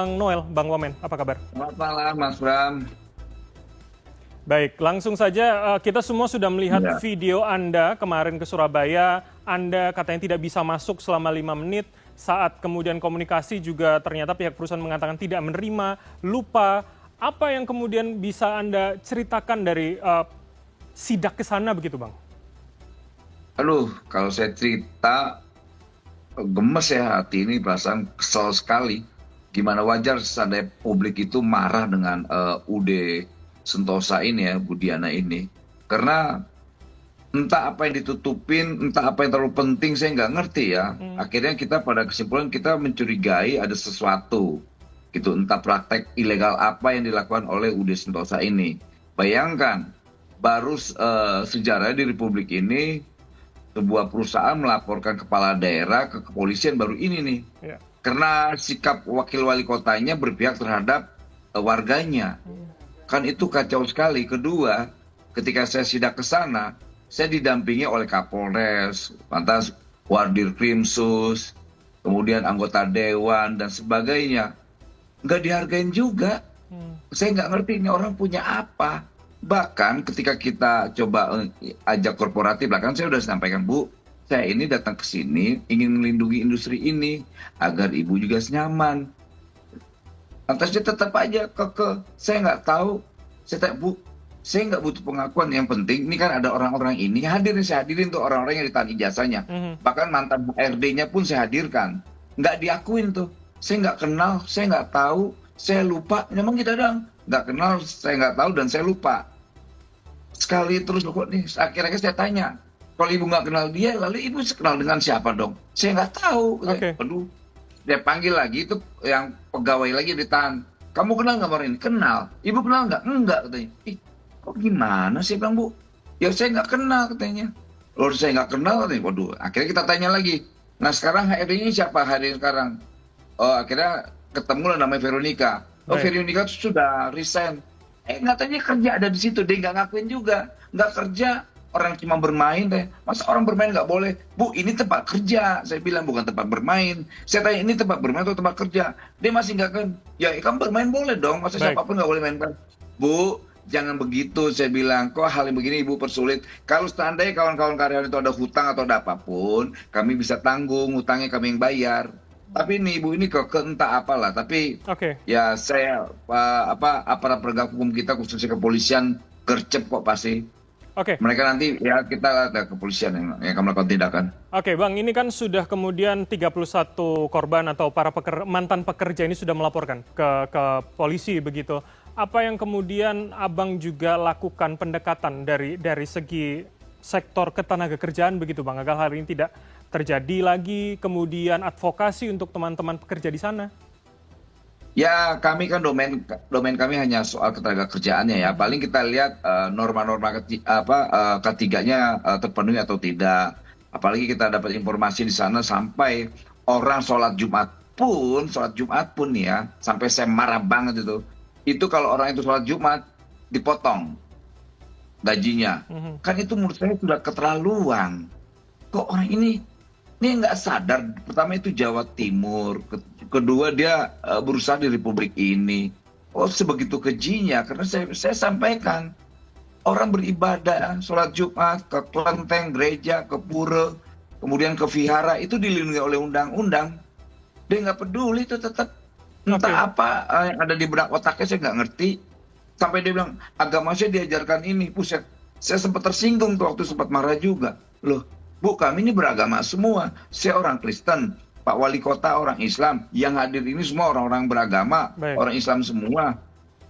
Bang Noel, Bang Wamen, apa kabar? Selamat malam, Mas Bram. Baik, langsung saja kita semua sudah melihat Ya, video Anda kemarin ke Surabaya. Anda katanya tidak bisa masuk selama 5 menit, saat kemudian komunikasi juga ternyata pihak perusahaan mengatakan tidak menerima, lupa. Apa yang kemudian bisa Anda ceritakan dari sidak ke sana begitu, Bang? aduh, kalau saya cerita gemes ya hati ini, perasaan kesal sekali. Gimana wajar seandainya publik itu marah dengan UD Sentosa ini ya, Budiana ini. Karena entah apa yang ditutupin, entah apa yang terlalu penting, saya nggak ngerti ya. Akhirnya kita pada kesimpulan kita mencurigai ada sesuatu gitu, entah praktek ilegal apa yang dilakukan oleh UD Sentosa ini. Bayangkan, baru sejarah di Republik ini sebuah perusahaan melaporkan kepala daerah ke kepolisian baru ini nih. Ya. Karena sikap wakil wali kotanya berpihak terhadap warganya. Kan itu kacau sekali. Kedua, ketika saya sidak ke sana, saya didampingi oleh Kapolres, lantas Wardir Krimsus, kemudian anggota dewan dan sebagainya. Nggak dihargain juga. Saya nggak ngerti ini orang punya apa. Bahkan ketika kita coba ajak korporatif, bahkan saya sudah sampaikan, Bu, saya ini datang ke sini ingin melindungi industri ini agar ibu juga nyaman. Lantas dia tetap aja saya nggak tahu. Saya tanya, Bu, saya nggak butuh pengakuan. Yang penting ini kan ada orang-orang ini hadirin, saya hadirin tuh orang-orang yang ditahan ijazahnya. Bahkan mantan HRD-nya pun saya hadirkan. Nggak diakuin tuh. Saya nggak kenal, saya nggak tahu, saya lupa. Memang kita dong nggak kenal, saya nggak tahu, dan saya lupa. Sekali terus kok nih, akhirnya saya tanya, kalau ibu nggak kenal dia, lalu ibu kenal dengan siapa dong? Saya nggak tahu. Oke. Aduh, dia panggil lagi, itu yang pegawai lagi ditahan. Kamu kenal nggak orang ini? Kenal. Ibu kenal nggak? Enggak, katanya. Ih, kok gimana sih, Bang, Bu? Ya saya nggak kenal, katanya. Lalu saya nggak kenal, katanya. Waduh, akhirnya kita tanya lagi. Nah sekarang HRD ini siapa hari sekarang? Oh, akhirnya ketemu lah namanya Veronica. Oh, Baik. Veronica sudah resign. Katanya kerja ada di situ, dia nggak ngakuin juga. Nggak kerja, orang cuma bermain deh. Masa orang bermain nggak boleh? Bu, ini tempat kerja. Saya bilang bukan tempat bermain. Saya tanya, ini tempat bermain atau tempat kerja? Dia masih nggak kan. Ya, kamu bermain boleh dong. Masa Baik. siapapun nggak boleh main kan? Bu, jangan begitu. Saya bilang, kok hal yang begini ibu persulit. Kalau seandainya kawan-kawan karyawan itu ada hutang atau ada apapun, kami bisa tanggung, hutangnya kami yang bayar. Tapi ini ibu ini entah apalah. Tapi Oke. ya saya aparat penegak hukum kita khususnya kepolisian gercep kok pasti. Oke. Mereka nanti ya kita ada kepolisian yang akan melakukan tindakan. Oke, Bang, ini kan sudah kemudian 31 korban atau para mantan pekerja ini sudah melaporkan ke polisi begitu. Apa yang kemudian Abang juga lakukan pendekatan dari segi sektor ketenaga kerjaan begitu, Bang, agar hal ini tidak terjadi lagi, kemudian advokasi untuk teman-teman pekerja di sana? Ya kami kan domain kami hanya soal ketenaga kerjaannya ya. Paling kita lihat norma-norma ketiganya terpenuhi atau tidak. Apalagi kita dapat informasi di sana sampai orang sholat Jumat pun ya, sampai saya marah banget itu. Itu kalau orang itu sholat Jumat dipotong gajinya. Kan itu menurut saya sudah keterlaluan. Kok orang ini nggak sadar. Pertama itu Jawa Timur, kedua dia berusaha di Republik ini. Oh sebegitu kejinya, karena saya sampaikan orang beribadah sholat Jumat ke kelenteng gereja, ke pura, kemudian ke vihara, itu dilindungi oleh undang-undang. Dia nggak peduli, itu tetap entah apa yang ada di benak otaknya, saya nggak ngerti. Sampai dia bilang agama saya diajarkan ini. Buset, saya sempat tersinggung tuh, waktu sempat marah juga. Loh, Bu, kami ini beragama semua. Saya orang Kristen, Pak Wali Kota orang Islam, yang hadir ini semua orang-orang beragama, Baik. orang Islam semua.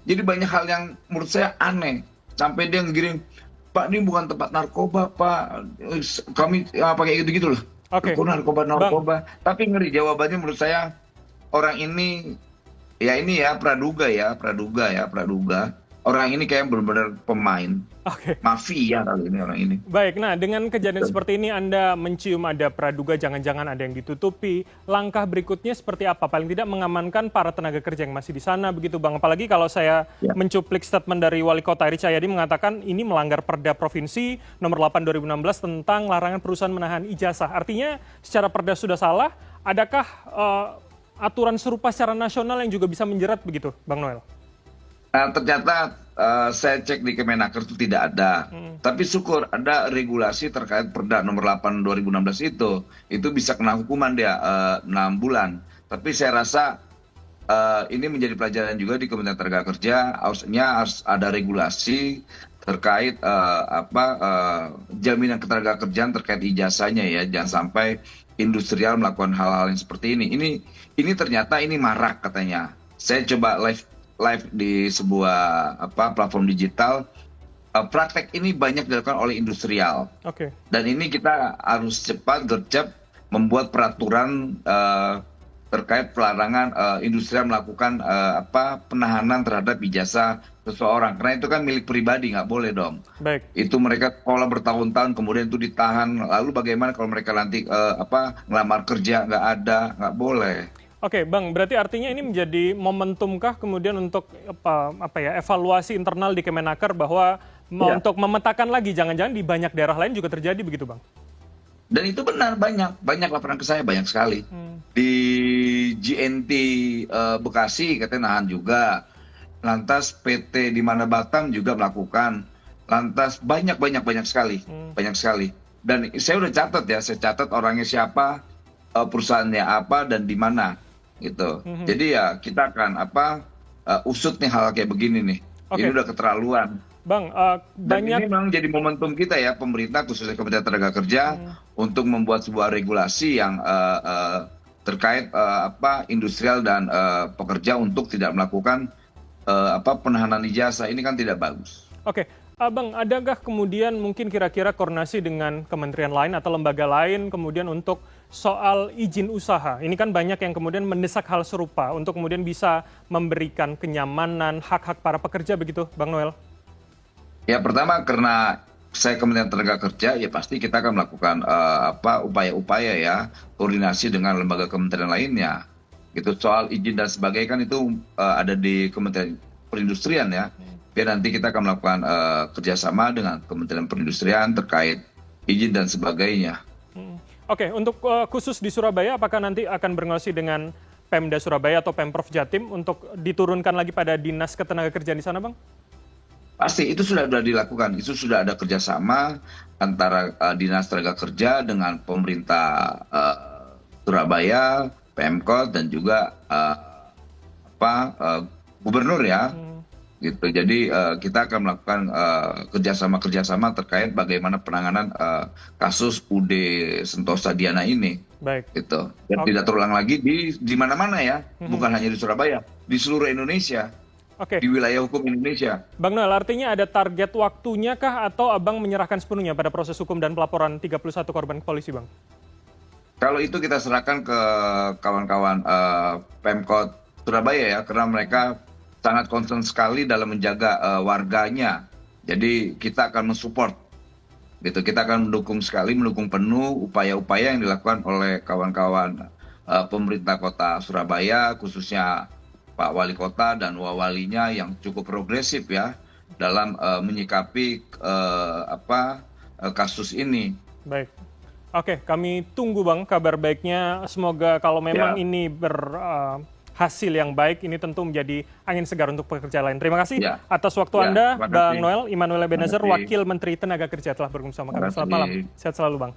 Jadi banyak hal yang menurut saya aneh. Sampai dia ngirim, Pak ini bukan tempat narkoba, Pak. Kami pakai gitu-gitu loh. Oke. Kok narkoba. Tapi ngeri jawabannya menurut saya, orang ini, ya ini ya praduga. Orang ini kayak benar-benar pemain. Oke. Mafia kali ini orang ini. Baik, nah dengan kejadian seperti ini Anda mencium ada praduga jangan-jangan ada yang ditutupi. Langkah berikutnya seperti apa? Paling tidak mengamankan para tenaga kerja yang masih di sana begitu, Bang. Apalagi kalau saya mencuplik statement dari Wali Kota Eri Cahyadi mengatakan ini melanggar Perda Provinsi nomor 8 2016 tentang larangan perusahaan menahan ijazah. Artinya secara perda sudah salah, adakah aturan serupa secara nasional yang juga bisa menjerat begitu, Bang Noel? Nah, ternyata saya cek di Kemenaker itu tidak ada. Tapi syukur ada regulasi terkait Perda nomor 8 2016 itu bisa kena hukuman dia 6 bulan. Tapi saya rasa ini menjadi pelajaran juga di Kementerian Tenagakerja, harus ada regulasi terkait jaminan ketenagakerjaan terkait ijazahnya ya, jangan sampai industrial melakukan hal-hal yang seperti ini. Ini ternyata ini marak katanya. Saya coba live di sebuah platform digital. Praktek ini banyak dilakukan oleh industrial. Oke. Dan ini kita harus cepat gercep membuat peraturan terkait pelarangan industrial melakukan penahanan terhadap ijazah seseorang, karena itu kan milik pribadi, nggak boleh dong. Baik. Itu mereka sekolah bertahun-tahun kemudian itu ditahan, lalu bagaimana kalau mereka nanti ngelamar kerja nggak boleh. Oke, Bang, berarti artinya ini menjadi momentumkah kemudian untuk evaluasi internal di Kemenaker bahwa untuk memetakan lagi, jangan-jangan di banyak daerah lain juga terjadi begitu, Bang? Dan itu benar, banyak laporan ke saya, banyak sekali. Di GNT Bekasi katanya nahan juga. Lantas PT di mana Batam juga melakukan. Lantas banyak sekali, banyak sekali. Dan saya udah catat ya, saya catat orangnya siapa, perusahaannya apa dan di mana gitu. Jadi ya kita akan usut nih hal kayak begini nih. Ini udah keterlaluan. Bang, Dan ini memang jadi momentum kita ya, pemerintah khususnya Kementerian Tenagakerja untuk membuat sebuah regulasi yang terkait industrial dan pekerja untuk tidak melakukan penahanan ijazah. Ini kan tidak bagus. Oke, Bang, adakah kemudian mungkin kira-kira koordinasi dengan kementerian lain atau lembaga lain kemudian untuk soal izin usaha? Ini kan banyak yang kemudian mendesak hal serupa untuk kemudian bisa memberikan kenyamanan, hak-hak para pekerja begitu, Bang Noel? Ya, pertama karena saya Kementerian Tenagakerja, ya pasti kita akan melakukan upaya-upaya ya, koordinasi dengan lembaga kementerian lainnya. Gitu, soal izin dan sebagainya kan itu ada di Kementerian Perindustrian ya. Biar nanti kita akan melakukan kerjasama dengan Kementerian Perindustrian terkait izin dan sebagainya. Oke, untuk khusus di Surabaya, apakah nanti akan berkoordinasi dengan Pemda Surabaya atau Pemprov Jatim untuk diturunkan lagi pada Dinas Ketenagakerjaan di sana, Bang? Pasti itu sudah dilakukan, itu sudah ada kerjasama antara Dinas Tenaga Kerja dengan pemerintah Surabaya, Pemkot dan juga Gubernur ya, gitu. Jadi kita akan melakukan kerjasama terkait bagaimana penanganan kasus UD Sentosa Diana ini. Baik. Gitu. Dan tidak terulang lagi di mana-mana ya, bukan hanya di Surabaya, di seluruh Indonesia. Oke. Di wilayah hukum Indonesia. Bang Noel, artinya ada target waktunya kah atau Abang menyerahkan sepenuhnya pada proses hukum dan pelaporan 31 korban ke polisi, Bang? Kalau itu kita serahkan ke kawan-kawan Pemkot Surabaya ya, karena mereka sangat concern sekali dalam menjaga warganya. Jadi kita akan mensupport, gitu. Kita akan mendukung penuh upaya-upaya yang dilakukan oleh kawan-kawan pemerintah kota Surabaya, khususnya Pak Wali Kota dan wawalinya yang cukup progresif ya dalam menyikapi kasus ini. Baik. Oke, kami tunggu Bang kabar baiknya. Semoga kalau memang ini berhasil yang baik, ini tentu menjadi angin segar untuk pekerja lain. Terima kasih atas waktu Anda, Bang Noel Immanuel Ebenezer, Wakil Menteri Tenaga Kerja telah bergabung sama kami. Selamat malam. Sehat selalu, Bang.